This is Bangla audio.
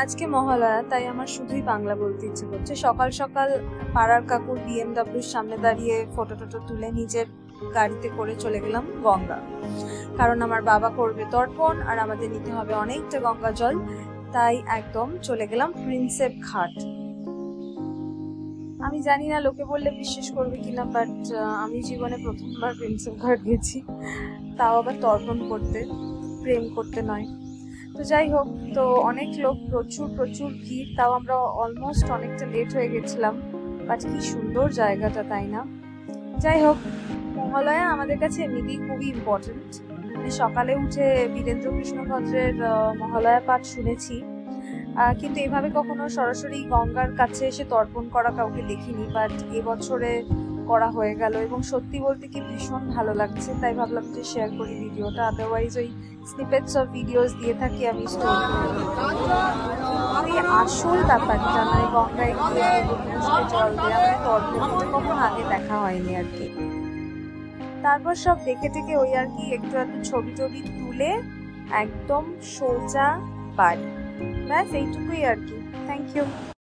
আজকে মহালয়া, তাই আমার শুধুই বাংলা বলতে ইচ্ছে করছে। সকাল সকাল পাড়ার কাকুর বিএমডব্লিউর সামনে দাঁড়িয়ে ফটো টটো তুলে নিজের গাড়িতে করে চলে গেলাম গঙ্গা, কারণ আমার বাবা করবে তর্পণ আর আমাদের নিতে হবে অনেকটা গঙ্গা জল। তাই একদম চলে গেলাম প্রিন্সেপ ঘাট। আমি জানি না লোকে বললে বিশ্বাস করবে কিনা, বাট আমি জীবনে প্রথমবার প্রিন্সেপ ঘাট গেছি, তাও আবার তর্পণ করতে, প্রেম করতে নয়। তো যাই হোক, তো অনেক লোক, প্রচুর প্রচুর ভিড়, তাও আমরা অলমোস্ট অনেকটা লেট হয়ে গেছিলাম। বাট কি সুন্দর জায়গাটা, তাই না? যাই হোক, মহালয়া আমাদের কাছে এমনিতেই খুবই ইম্পর্টেন্ট। মানে সকালে উঠে বীরেন্দ্র কৃষ্ণ ভদ্রের মহালয়া পাঠ শুনেছি, কিন্তু এভাবে কখনো সরাসরি গঙ্গার কাছে এসে তর্পণ করা কাউকে দেখিনি। বাট এবছরে করা হয়ে গেল এবং সত্যি বলতে কি ভীষণ ভালো লাগছে, তাই ভাবলাম যে শেয়ার করি ভিডিওটা। আদারওয়াইজ ওই স্নিপেটস অফ ভিডিওস দিয়ে থাকি আমি স্টোরি। আসল ব্যাপারটা মানে গঙ্গায় গিয়ে জল দেওয়া, মানে তর্পণটা কখন আগে দেখা হয়নি আর কি। তারপর সব দেখে টেকে ওই আর কি একটু ছবি টবি তুলে একদম সোজা বাড়ি, ব্যাস এইটুকুই আর কি। Thank you.